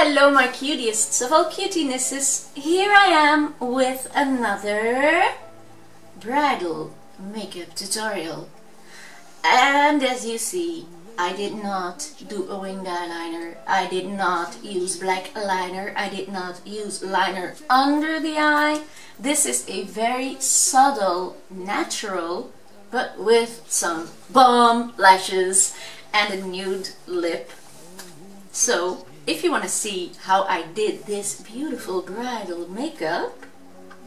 Hello my cutiests of all cutienesses, here I am with another bridal makeup tutorial. And as you see, I did not do a winged eyeliner, I did not use black liner, I did not use liner under the eye. This is a very subtle, natural, but with some bomb lashes and a nude lip. So, if you want to see how I did this beautiful bridal makeup,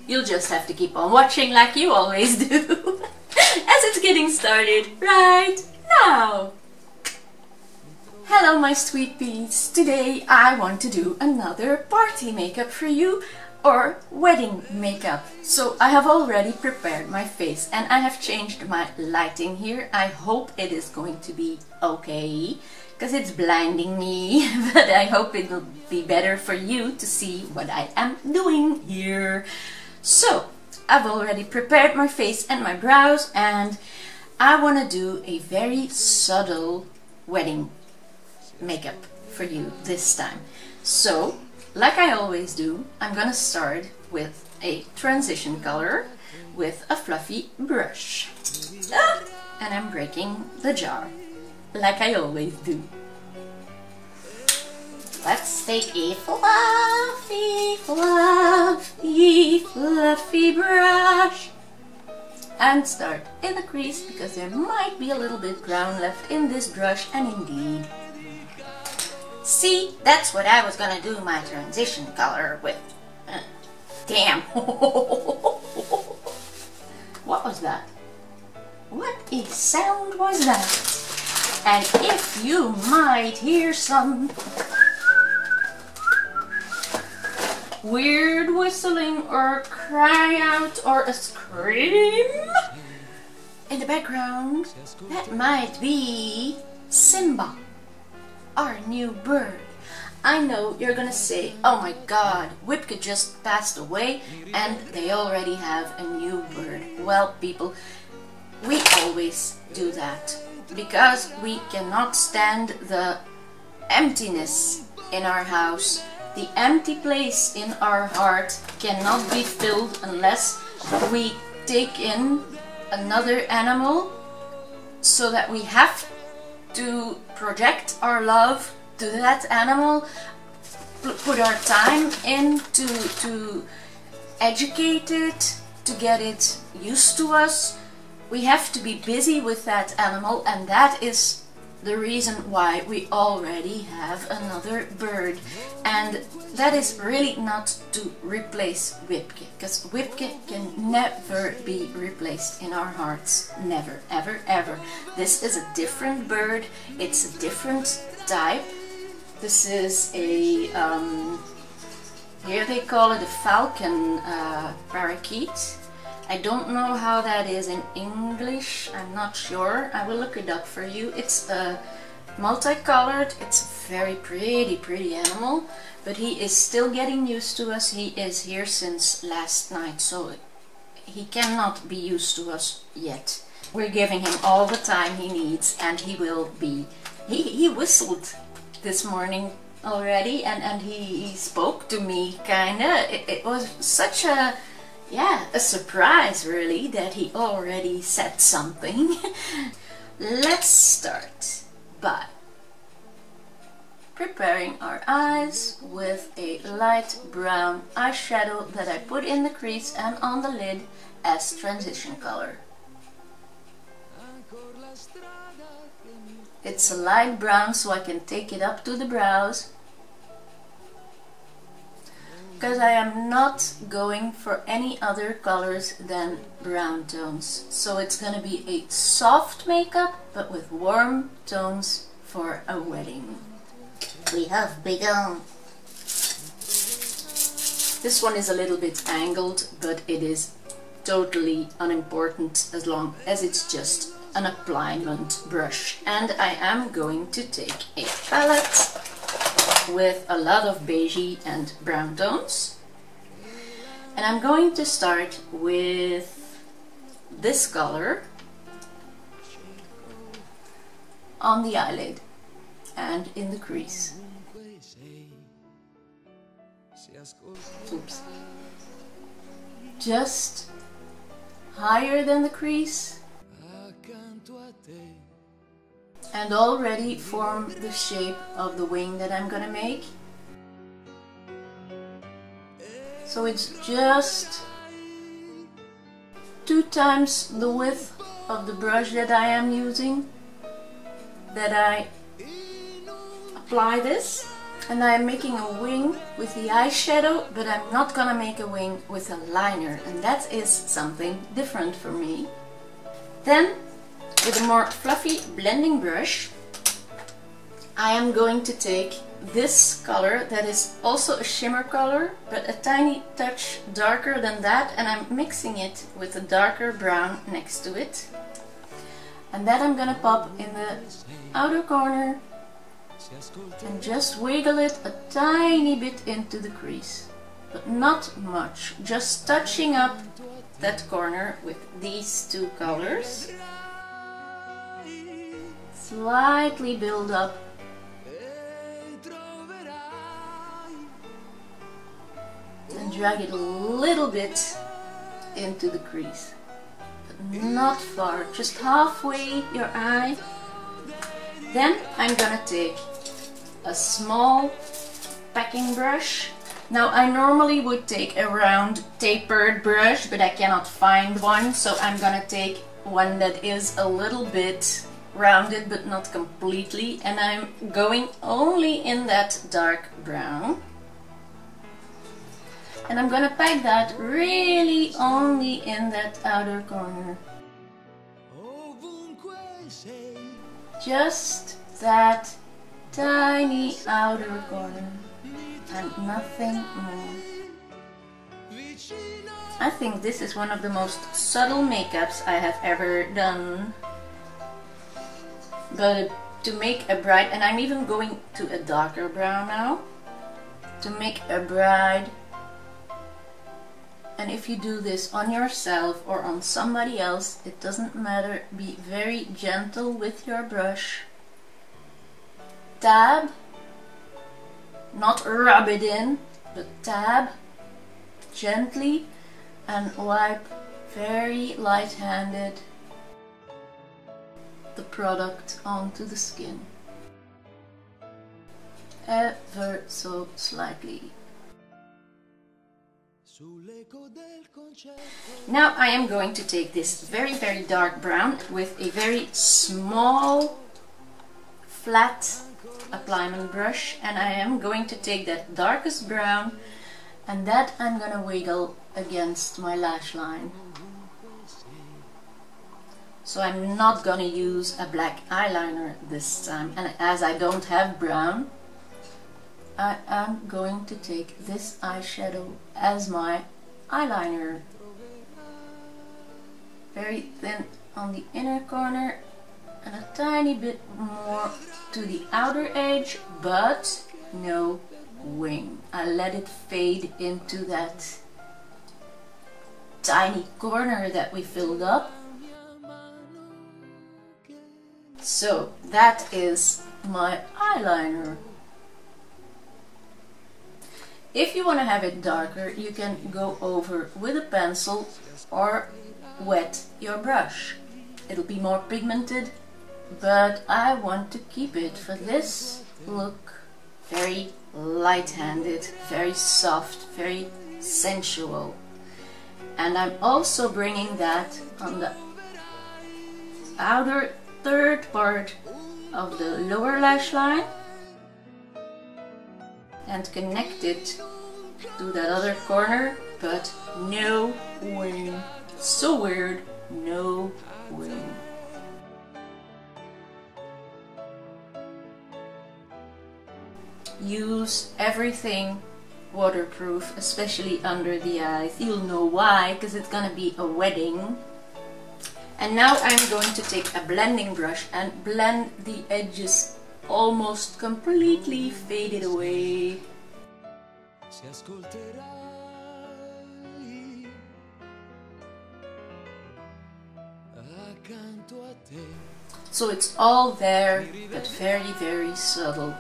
you'll just have to keep on watching like you always do, as it's getting started right now. Hello my sweet peas, today I want to do another party makeup for you, or wedding makeup. So I have already prepared my face and I have changed my lighting here. I hope it is going to be okay, because it's blinding me, but I hope it will be better for you to see what I am doing here. So, I've already prepared my face and my brows, and I want to do a very subtle wedding makeup for you this time. So, like I always do, I'm gonna start with a transition color with a fluffy brush. And I'm breaking the jar, like I always do. Let's take a fluffy, fluffy, fluffy brush and start in the crease, because there might be a little bit brown left in this brush, and indeed. See, that's what I was gonna do my transition color with. Damn. What was that? What a sound was that? And if you might hear some weird whistling or cry out or a scream in the background, that might be Simba, our new bird. I know you're gonna say, oh my god, Wipke just passed away and they already have a new bird. Well people, we always do that because we cannot stand the emptiness in our house. The empty place in our heart cannot be filled unless we take in another animal, so that we have to project our love to that animal, put our time in to educate it, to get it used to us. We have to be busy with that animal, and that is the reason why we already have another bird. And that is really not to replace Wipke, because Wipke can never be replaced in our hearts. Never, ever, ever. This is a different bird, it's a different type. This is a, here they call it a falcon parakeet. I don't know how that is in English, I'm not sure. I will look it up for you. It's multicolored, it's a very pretty animal, but he is still getting used to us. He is here since last night, so he cannot be used to us yet. We're giving him all the time he needs, and he will be. He whistled this morning already, and he spoke to me kinda. It was such a, yeah, a surprise really that he already said something. Let's start by preparing our eyes with a light brown eyeshadow that I put in the crease and on the lid as transition color. It's a light brown, so I can take it up to the brows, because I am not going for any other colors than brown tones. So it's gonna be a soft makeup, but with warm tones for a wedding. We have begun. This one is a little bit angled, but it is totally unimportant as long as it's just an appliement brush. And I am going to take a palette with a lot of beigey and brown tones, and I'm going to start with this color on the eyelid and in the crease. Oops. Just higher than the crease, and already form the shape of the wing that I'm gonna make. So it's just 2 times the width of the brush that I am using that I apply this. And I am making a wing with the eyeshadow, but I'm not gonna make a wing with a liner, and that is something different for me. Then, with a more fluffy blending brush, I am going to take this color that is also a shimmer color, but a tiny touch darker than that, and I'm mixing it with a darker brown next to it. And that I'm gonna pop in the outer corner and just wiggle it a tiny bit into the crease, but not much, just touching up that corner with these 2 colors. Slightly build up and drag it a little bit into the crease, but not far, just halfway your eye. Then I'm gonna take a small packing brush. Now I normally would take a round tapered brush, but I cannot find one, so I'm gonna take one that is a little bit rounded but not completely, and I'm going only in that dark brown. And I'm gonna pack that really only in that outer corner. Just that tiny outer corner and nothing more. I think this is one of the most subtle makeups I have ever done. But to make a bride, and I'm even going to a darker brown now, to make a bride. And if you do this on yourself or on somebody else, it doesn't matter, be very gentle with your brush. Dab, not rub it in, but dab gently and wipe very light-handed the product onto the skin, ever so slightly. Now I am going to take this very, very dark brown with a very small flat appliement brush, and I am going to take that darkest brown and that I'm gonna wiggle against my lash line. So I'm not gonna use a black eyeliner this time, and as I don't have brown, I am going to take this eyeshadow as my eyeliner. Very thin on the inner corner and a tiny bit more to the outer edge, but no wing. I let it fade into that tiny corner that we filled up. So that is my eyeliner. If you want to have it darker, you can go over with a pencil or wet your brush. It'll be more pigmented, but I want to keep it for this look very light-handed, very soft, very sensual. And I'm also bringing that on the outer third part of the lower lash line and connect it to that other corner, but no wing. So weird, no wing. Use everything waterproof, especially under the eyes. You'll know why, because it's gonna be a wedding. And now I'm going to take a blending brush and blend the edges almost completely faded away. So it's all there, but very, very subtle.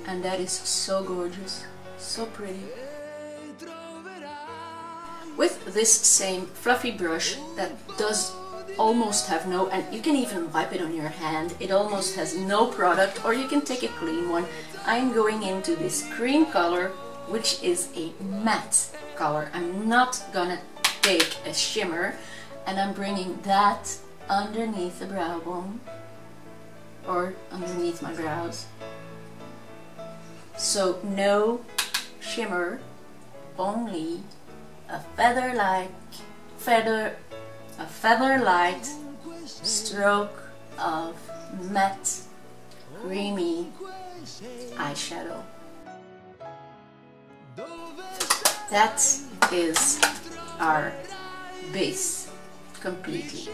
And that is so gorgeous, so pretty. with this same fluffy brush that does almost have no, and you can even wipe it on your hand, it almost has no product, or you can take a clean one. I'm going into this cream color, which is a matte color. I'm not gonna take a shimmer, and I'm bringing that underneath the brow bone or underneath my brows. So no shimmer, only a feather-light stroke of matte creamy eyeshadow. That is our base completely.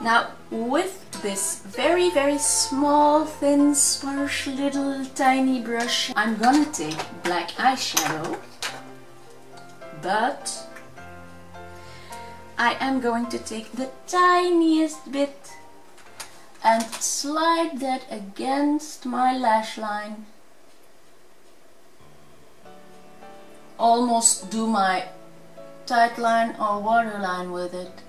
Now with this very, very small, thin, sparse, little tiny brush, I'm gonna take black eyeshadow, but I am going to take the tiniest bit and slide that against my lash line. Almost do my tight line or waterline with it,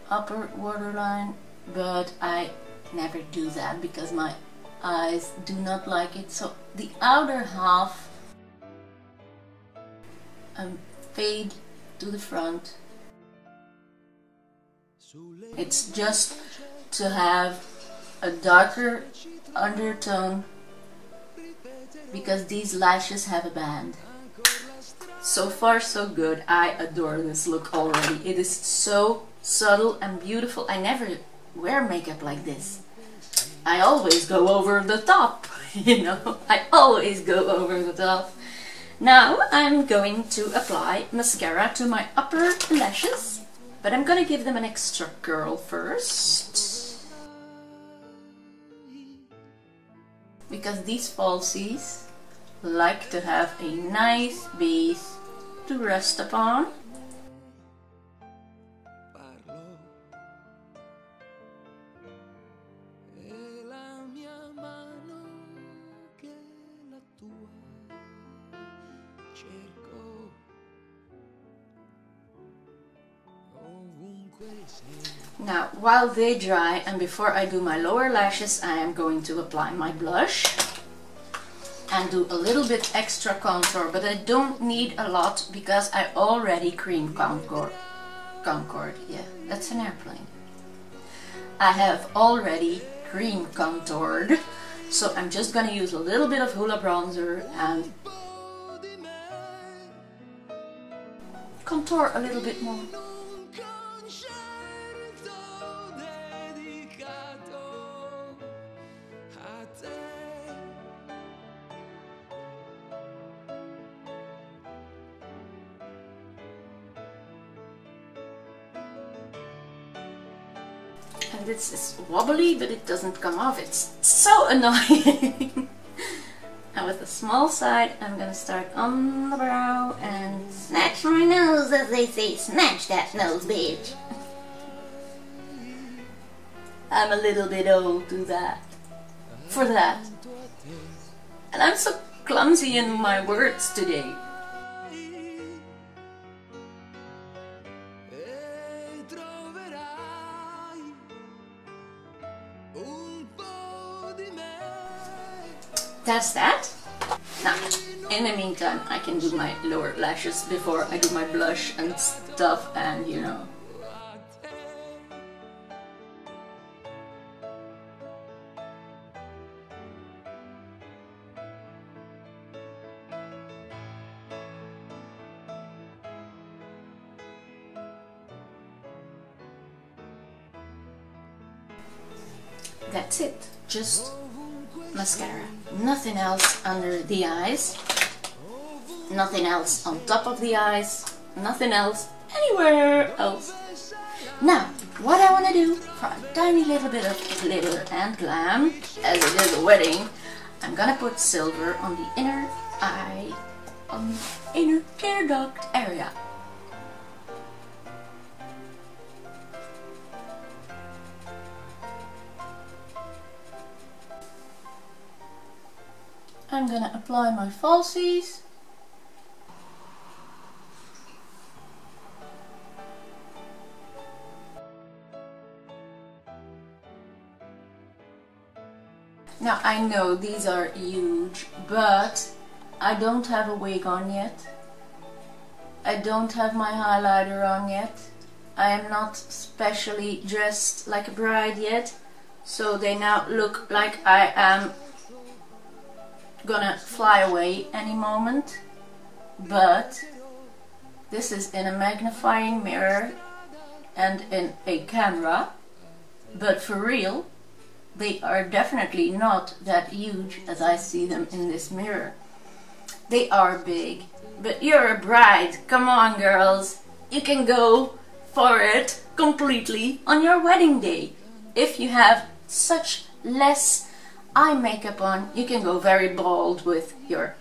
upper waterline, but I never do that because my eyes do not like it. So the outer half fade to the front. It's just to have a darker undertone because these lashes have a band. So far so good. I adore this look already. It is so subtle and beautiful. I never wear makeup like this. I always go over the top, you know. I always go over the top. Now I'm going to apply mascara to my upper lashes, but I'm gonna give them an extra curl first, because these falsies like to have a nice base to rest upon. Now, while they dry and before I do my lower lashes, I am going to apply my blush and do a little bit extra contour, but I don't need a lot because I already cream Concord. Yeah, that's an airplane. I have already cream contoured, so I'm just gonna use a little bit of Hoola bronzer and contour a little bit more. And this is wobbly, but it doesn't come off. It's so annoying. And with the small side, I'm gonna start on the brow and snatch my nose, as they say. Snatch that nose, bitch. I'm a little bit old for that. And I'm so clumsy in my words today. That's that. Now, in the meantime, I can do my lower lashes before I do my blush and stuff, and you know. That's it. Just mascara. Nothing else under the eyes. Nothing else on top of the eyes. Nothing else anywhere else. Now, what I want to do for a tiny little bit of glitter and glam, as it is a wedding, I'm gonna put silver on the inner eye, on the inner tear duct area. I'm gonna apply my falsies. Now I know these are huge, but I don't have a wig on yet. I don't have my highlighter on yet. I am not specially dressed like a bride yet, so they now look like I am gonna fly away any moment. But this is in a magnifying mirror and in a camera, but for real, they are definitely not that huge as I see them in this mirror. They are big, but you're a bride. Come on, girls. You can go for it completely on your wedding day. If you have such less eye makeup on, you can go very bold with your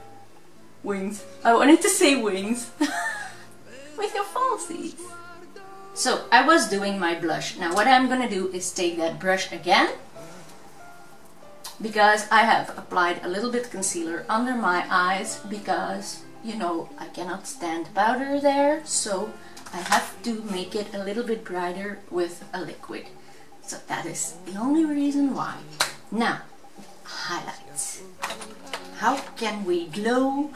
wings. I wanted to say wings. With your falsies. So I was doing my blush. Now what I'm gonna do is take that brush again, because I have applied a little bit concealer under my eyes, because you know I cannot stand powder there, so I have to make it a little bit brighter with a liquid. So that is the only reason why. Now, highlights. How can we glow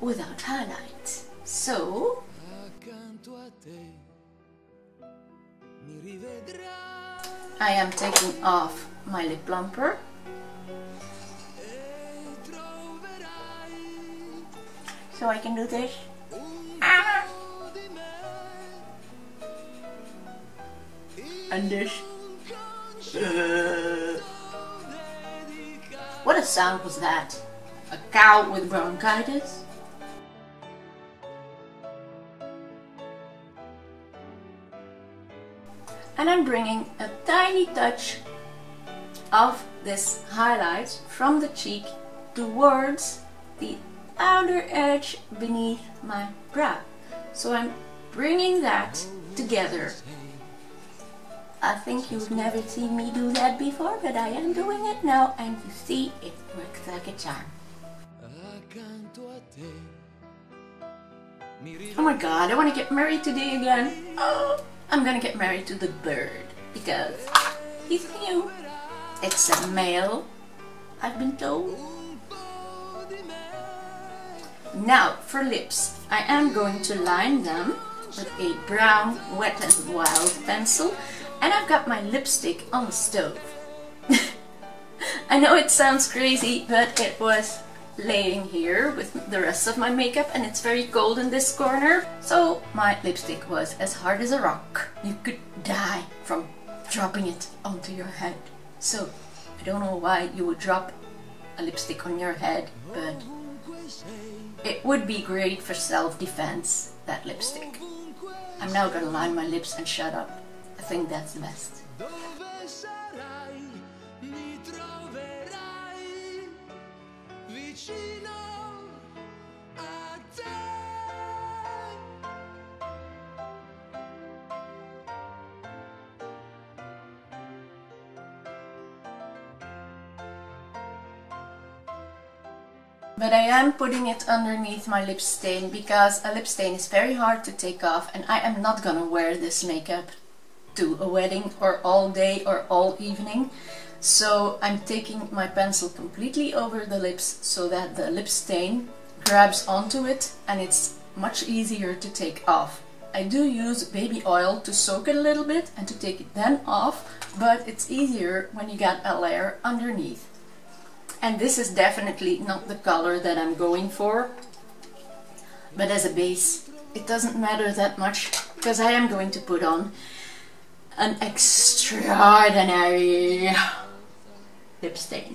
without highlights? So I am taking off my lip plumper. So I can do this. And this. What a sound was that? A cow with bronchitis? And I'm bringing a tiny touch of this highlight from the cheek towards the outer edge beneath my brow. So I'm bringing that together. I think you've never seen me do that before, but I am doing it now, and you see it works like a charm. Oh my god, I want to get married today again. Oh, I'm gonna get married to the bird because he's new. It's a male, I've been told. Now for lips, I am going to line them with a brown Wet n Wild pencil, and I've got my lipstick on the stove. I know it sounds crazy, but it was laying here with the rest of my makeup, and it's very cold in this corner, so my lipstick was as hard as a rock. You could die from dropping it onto your head. So I don't know why you would drop a lipstick on your head, but it would be great for self-defense, that lipstick. I'm now gonna line my lips and shut up. I think that's the best. But I am putting it underneath my lip stain because a lip stain is very hard to take off, and I am not gonna wear this makeup to a wedding or all day or all evening. So I'm taking my pencil completely over the lips so that the lip stain grabs onto it and it's much easier to take off. I do use baby oil to soak it a little bit and to take it then off, but it's easier when you got a layer underneath. And this is definitely not the color that I'm going for, but as a base it doesn't matter that much because I am going to put on an extraordinary lip stain.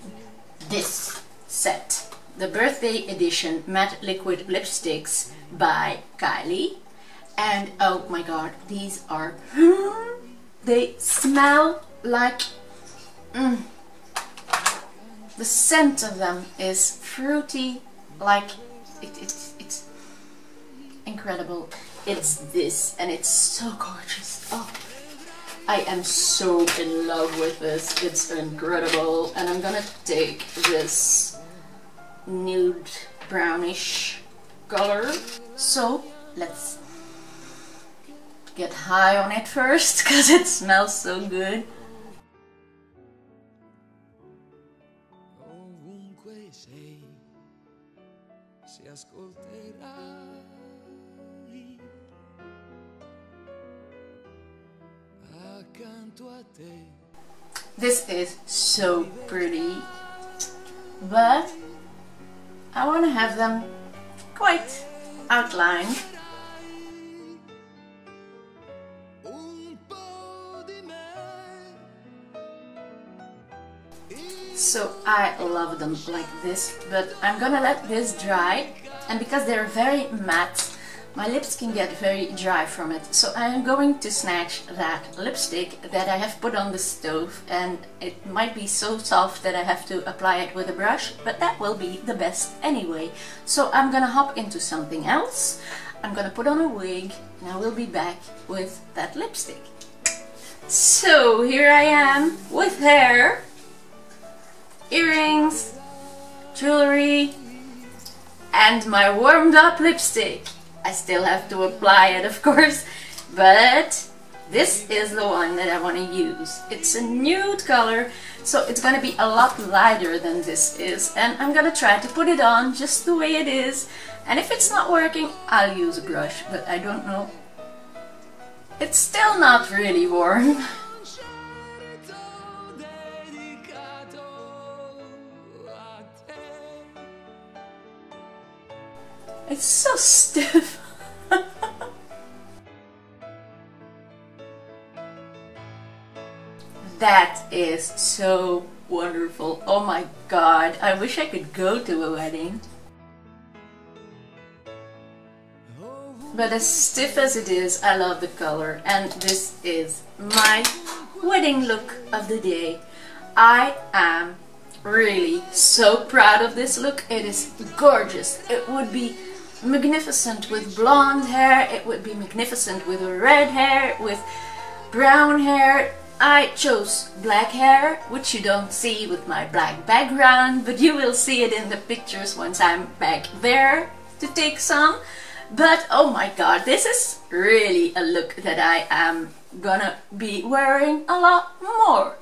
This set, the birthday edition matte liquid lipsticks by Kylie, and oh my god, these are they smell like the scent of them is fruity, like it's incredible. It's this, and it's so gorgeous. Oh, I am so in love with this. It's incredible. And I'm gonna take this nude brownish color. So let's get high on it first because it smells so good. This is so pretty, but I want to have them quite outlined. So I love them like this, but I'm gonna let this dry, and because they're very matte, my lips can get very dry from it. So I am going to snatch that lipstick that I have put on the stove, and it might be so soft that I have to apply it with a brush, but that will be the best anyway. So I'm gonna hop into something else. I'm gonna put on a wig, and I will be back with that lipstick. So here I am with hair, earrings, jewelry, and my warmed up lipstick. I still have to apply it, of course, but this is the one that I want to use. It's a nude color, so it's going to be a lot lighter than this is, and I'm going to try to put it on just the way it is, and if it's not working, I'll use a brush, but I don't know. It's still not really warm. It's so stiff. That is so wonderful. Oh my god, I wish I could go to a wedding. But as stiff as it is, I love the color, and this is my wedding look of the day. I am really so proud of this look. It is gorgeous. It would be magnificent with blonde hair, it would be magnificent with red hair, with brown hair. I chose black hair, which you don't see with my black background, but you will see it in the pictures once I'm back there to take some. But oh my god, this is really a look that I am gonna be wearing a lot more.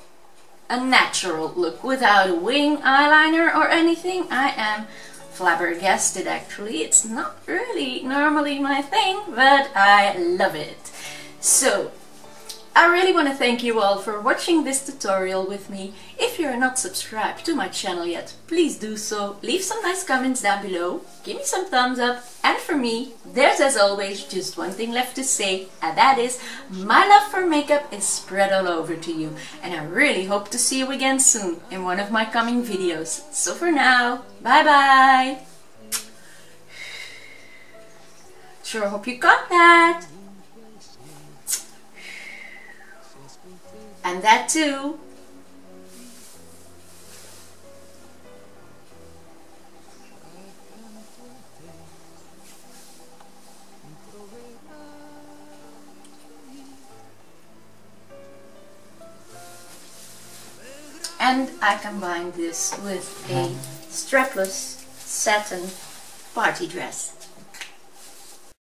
A natural look without a wing eyeliner or anything. I am flabbergasted actually. It's not really normally my thing, but I love it. So I really want to thank you all for watching this tutorial with me. If you're not subscribed to my channel yet, please do so. Leave some nice comments down below, give me some thumbs up, and for me, there's as always just one thing left to say, and that is, my love for makeup is spread all over to you, and I really hope to see you again soon in one of my coming videos. So for now, bye bye! Sure hope you got that! And that too. And I combine this with a strapless satin party dress.